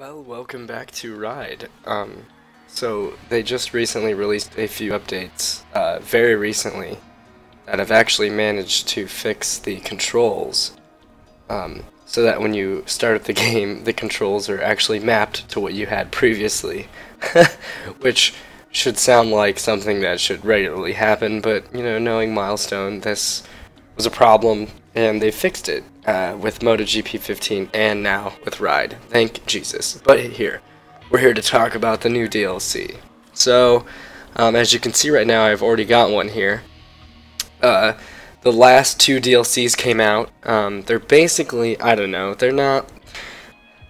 Well, welcome back to Ride. So they just recently released a few updates, very recently, that have actually managed to fix the controls, so that when you start up the game, the controls are actually mapped to what you had previously, which should sound like something that should regularly happen, but, you know, knowing Milestone, this was a problem, and they fixed it with MotoGP 15 and now with Ride. Thank Jesus. But we're here to talk about the new DLC. So, as you can see right now, I've already got one here. The last two DLCs came out. They're basically, I don't know, they're not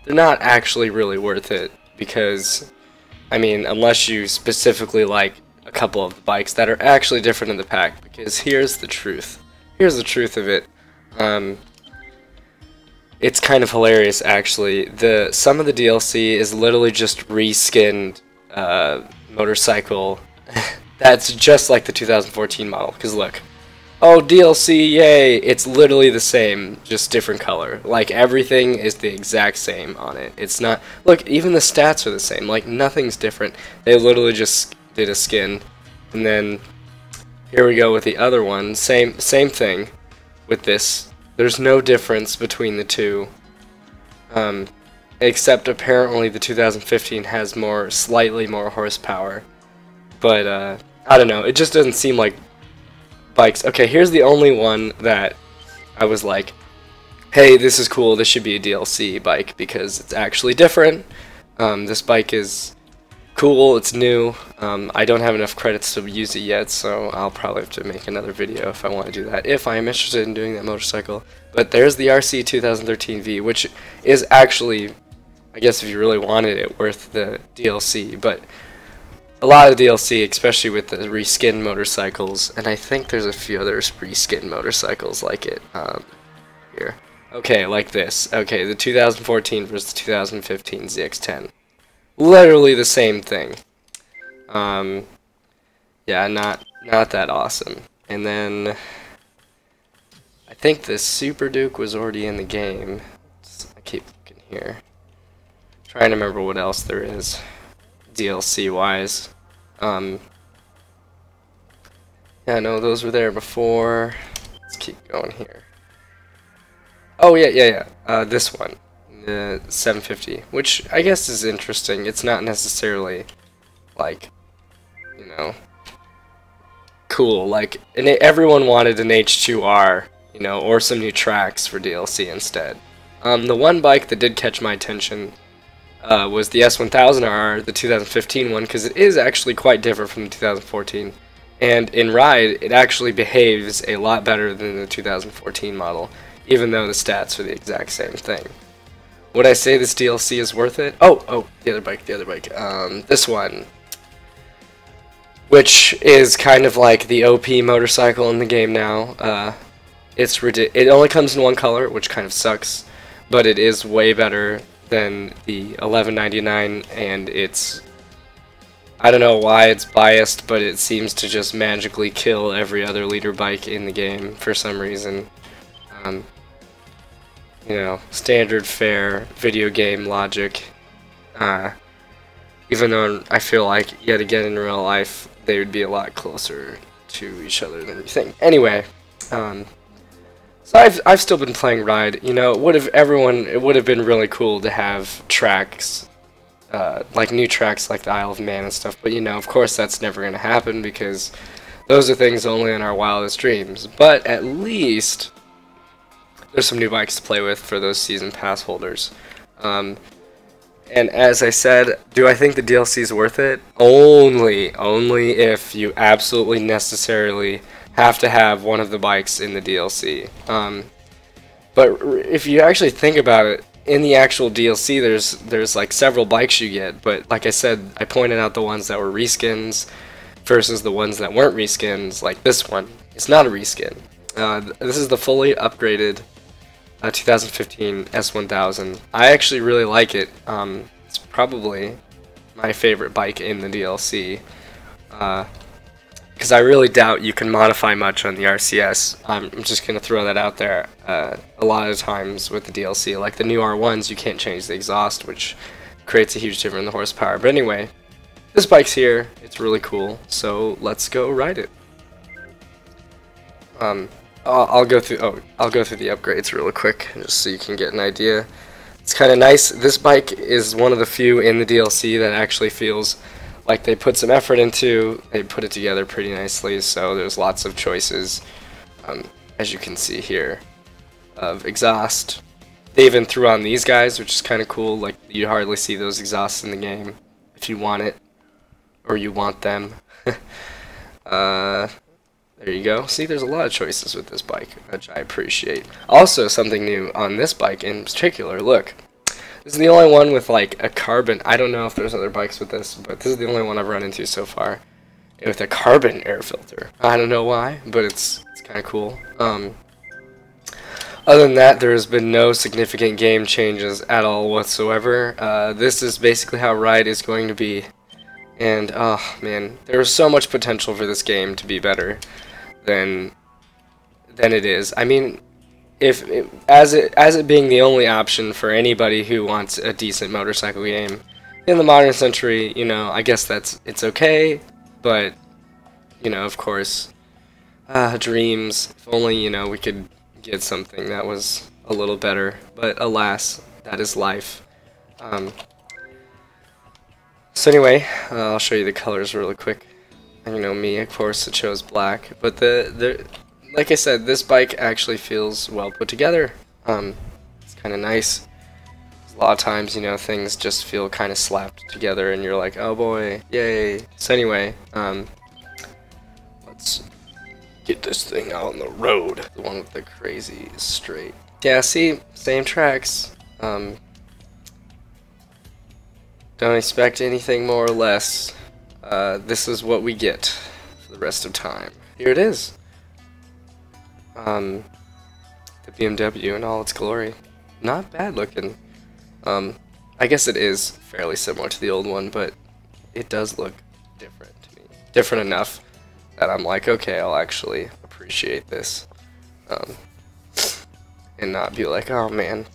actually really worth it because, I mean, unless you specifically like a couple of the bikes that are actually different in the pack, because here's the truth. Here's the truth of it. It's kind of hilarious, actually. Some of the DLC is literally just reskinned motorcycle that's just like the 2014 model. Because look, oh, DLC, yay! It's literally the same, just different color. Like, everything is the exact same on it. It's not, look, even the stats are the same. Like, nothing's different. They literally just did a skin. And then here we go with the other one. Same thing with this. There's no difference between the two, except apparently the 2015 has slightly more horsepower. But I don't know. It just doesn't seem like bikes. Okay, here's the only one that I was like, hey, this is cool. This should be a DLC bike because it's actually different. This bike is cool, it's new. I don't have enough credits to use it yet, so I'll probably have to make another video if I want to do that, if I am interested in doing that motorcycle. But there's the RC 2013V, which is actually, I guess if you really wanted it, worth the DLC. But a lot of DLC, especially with the reskin motorcycles, and I think there's a few other reskin motorcycles like it. Here. Okay, like this. Okay, the 2014 versus the 2015 ZX10. Literally the same thing. Yeah, not that awesome. And then I think the Super Duke was already in the game. I keep looking here, trying to remember what else there is DLC wise. Yeah, no, those were there before. Let's keep going here. Oh yeah. This one. The 750, which I guess is interesting. It's not necessarily like, you know, cool. Like, everyone wanted an H2R, you know, or some new tracks for DLC instead. The one bike that did catch my attention was the S1000RR, the 2015 one, because it is actually quite different from the 2014. And in Ride, it actually behaves a lot better than the 2014 model, even though the stats are the exact same thing. Would I say this DLC is worth it? Oh, the other bike. This one, which is kind of like the OP motorcycle in the game now. It only comes in one color, which kind of sucks, but it is way better than the 1199, and I don't know why it's biased, but it seems to just magically kill every other leader bike in the game for some reason. You know, standard fare video game logic. Even though I feel like, yet again in real life, they would be a lot closer to each other than you think. Anyway, so I've still been playing Ride. You know, it would have been really cool to have tracks, like new tracks like the Isle of Man and stuff. But you know, of course, that's never gonna happen because those are things only in our wildest dreams. But at least there's some new bikes to play with for those season pass holders. And as I said, do I think the DLC is worth it? Only if you absolutely necessarily have to have one of the bikes in the DLC. But if you actually think about it, in the actual DLC, there's like several bikes you get. But like I said, I pointed out the ones that were reskins versus the ones that weren't reskins. Like this one, it's not a reskin. This is the fully upgraded 2015 S1000. I actually really like it. It's probably my favorite bike in the DLC. Because I really doubt you can modify much on the RCS. I'm just going to throw that out there. A lot of times with the DLC, like the new R1s, you can't change the exhaust, which creates a huge difference in the horsepower. But anyway, this bike's here. It's really cool. So let's go ride it. I'll go through the upgrades real quick just so you can get an idea. It's kind of nice. This bike is one of the few in the DLC that actually feels like they put some effort into. They put it together pretty nicely, so there's lots of choices, as you can see here, of exhaust. They even threw on these guys, which is kind of cool. Like, you hardly see those exhausts in the game if you want it, or you want them. There you go. See, there's a lot of choices with this bike, which I appreciate. Also, something new on this bike in particular, look. This is the only one with, like, a carbon. I don't know if there's other bikes with this, but this is the only one I've run into so far. With a carbon air filter. I don't know why, but it's kind of cool. Other than that, there has been no significant game changes at all whatsoever. This is basically how Ride is going to be. And, oh, man, there's so much potential for this game to be better than it is. I mean, as it being the only option for anybody who wants a decent motorcycle game in the modern century, you know, I guess it's okay, but you know, of course, dreams. If only, you know, we could get something that was a little better, but alas, that is life. So anyway, I'll show you the colors really quick. You know me, of course, it chose black, but like I said, this bike actually feels well put together. It's kind of nice. A lot of times, you know, things just feel kind of slapped together, and you're like, oh boy, yay. So anyway, let's get this thing out on the road. The one with the crazy straight. Yeah, see, same tracks. Don't expect anything more or less. This is what we get for the rest of time. Here it is. The BMW in all its glory. Not bad looking. I guess it is fairly similar to the old one, but it does look different to me. Different enough that I'm like, okay, I'll actually appreciate this. And not be like, oh man,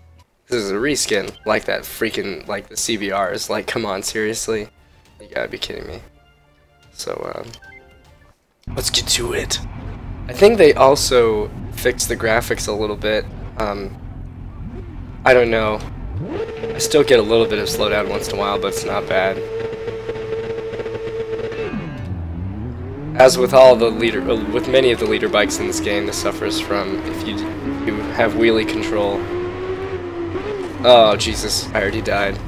this is a reskin, like that freaking, like the CBRs. Like, come on, seriously? You gotta be kidding me. So, let's get to it. I think they also fixed the graphics a little bit. I don't know. I still get a little bit of slowdown once in a while, but it's not bad. As with all the with many of the leader bikes in this game, this suffers from if you have wheelie control. Oh Jesus! I already died.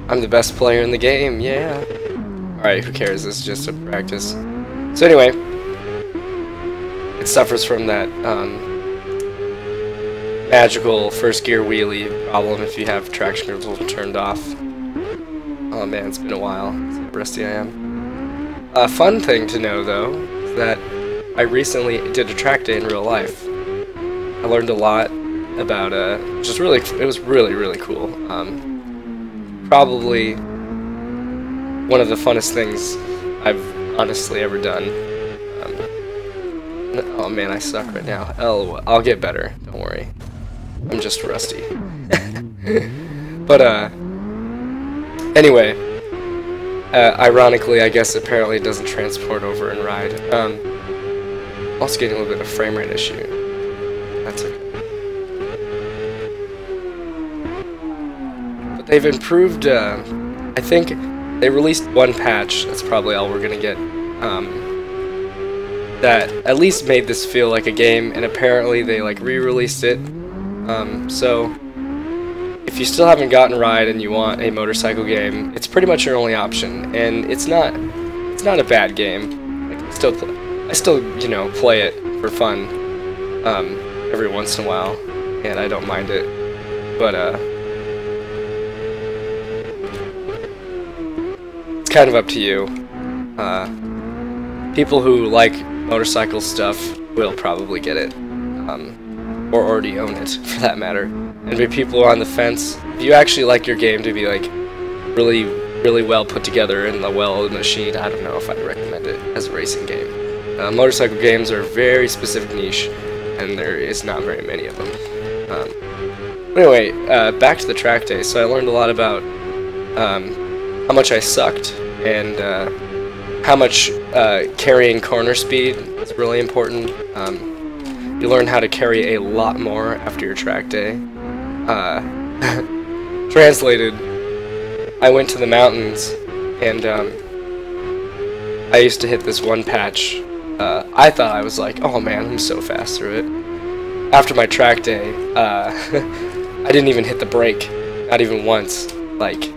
I'm the best player in the game. Yeah. All right. Who cares? This is just a practice. So anyway, it suffers from that magical first gear wheelie problem if you have traction control turned off. Oh man, it's been a while. See how rusty I am. A fun thing to know though is that I recently did a track day in real life. I learned a lot about just really, it was really cool. Probably one of the funnest things I've honestly ever done. Oh man, I suck right now. I'll get better. Don't worry. I'm just rusty. But anyway, ironically, I guess apparently it doesn't transport over and ride. Also getting a little bit of frame rate issue. That's okay. But they've improved. I think they released one patch. That's probably all we're gonna get. That at least made this feel like a game, and apparently they like re-released it. So if you still haven't gotten Ride and you want a motorcycle game, it's pretty much your only option, and it's not a bad game. Like, I still you know, play it for fun every once in a while, and I don't mind it. But it's kind of up to you. People who like motorcycle stuff will probably get it, or already own it for that matter. And for people who are on the fence, if you actually like your game to be like really well put together and well machined, I don't know if I'd recommend it as a racing game. Motorcycle games are a very specific niche, and there is not very many of them. Anyway, back to the track day. So I learned a lot about how much I sucked, and how much carrying corner speed is really important. You learn how to carry a lot more after your track day. Translated, I went to the mountains, and I used to hit this one patch. I thought I was like, oh man, I'm so fast through it. After my track day, I didn't even hit the brake, not even once. Like,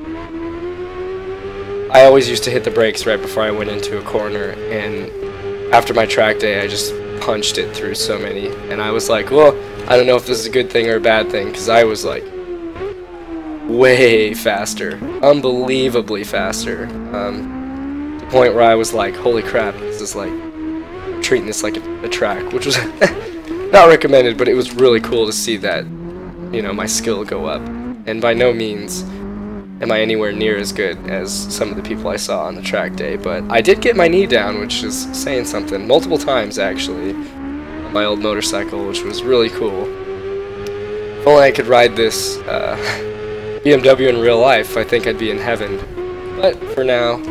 I always used to hit the brakes right before I went into a corner, and after my track day, I just punched it through so many, and I was like, well, I don't know if this is a good thing or a bad thing, because I was like way faster, unbelievably faster, to the point where I was like, holy crap, this is like, I'm treating this like a track, which was not recommended, but it was really cool to see that, you know, my skill go up, and by no means am I anywhere near as good as some of the people I saw on the track day, but I did get my knee down, which is saying something, multiple times actually, on my old motorcycle, which was really cool. If only I could ride this BMW in real life, I think I'd be in heaven. But for now,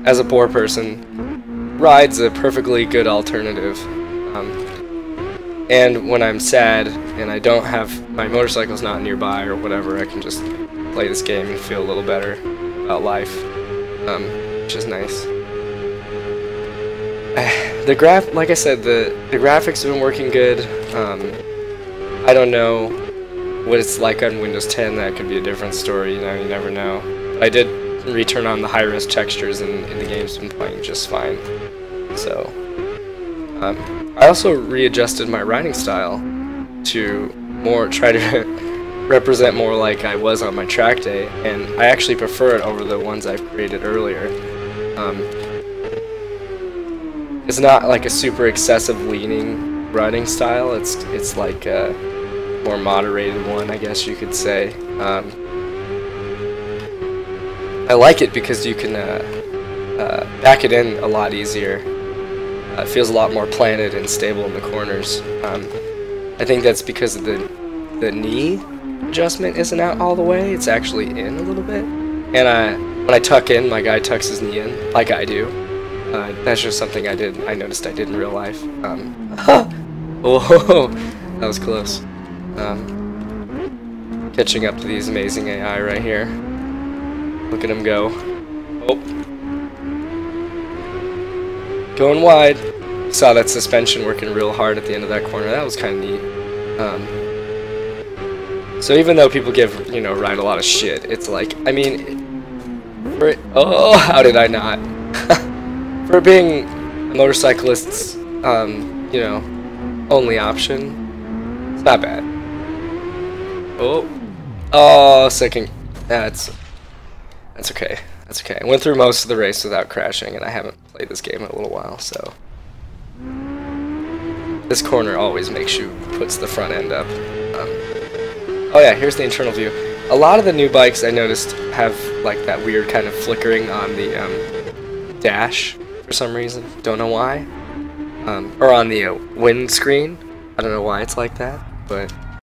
as a poor person, ride's a perfectly good alternative. And when I'm sad and I don't have, my motorcycle's not nearby or whatever, I can just play this game and feel a little better about life, which is nice. Like I said, the graphics have been working good. I don't know what it's like on Windows 10. That could be a different story. You know, you never know. I did return on the high-res textures, and the game's been playing just fine. So, I also readjusted my riding style to try to represent more like I was on my track day, and I actually prefer it over the ones I've created earlier. It's not like a super excessive leaning riding style, it's like a more moderated one, I guess you could say. I like it because you can back it in a lot easier. It feels a lot more planted and stable in the corners. I think that's because of the knee adjustment isn't out all the way, it's actually in a little bit. And when I tuck in, my guy tucks his knee in, like I do. That's just something I noticed I did in real life. Whoa, that was close. Catching up to these amazing AI right here. Look at him go. Oh. Going wide. Saw that suspension working real hard at the end of that corner. That was kind of neat. So even though people give, you know, Ride a lot of shit, it's like, I mean, oh, how did I not? For being a motorcyclist's, you know, only option, it's not bad. Oh, second, that's okay, that's okay. I went through most of the race without crashing, and I haven't played this game in a little while, so. This corner always puts the front end up. Oh yeah, here's the internal view. A lot of the new bikes I noticed have like that weird kind of flickering on the dash for some reason. Don't know why. Or on the windscreen. I don't know why it's like that, but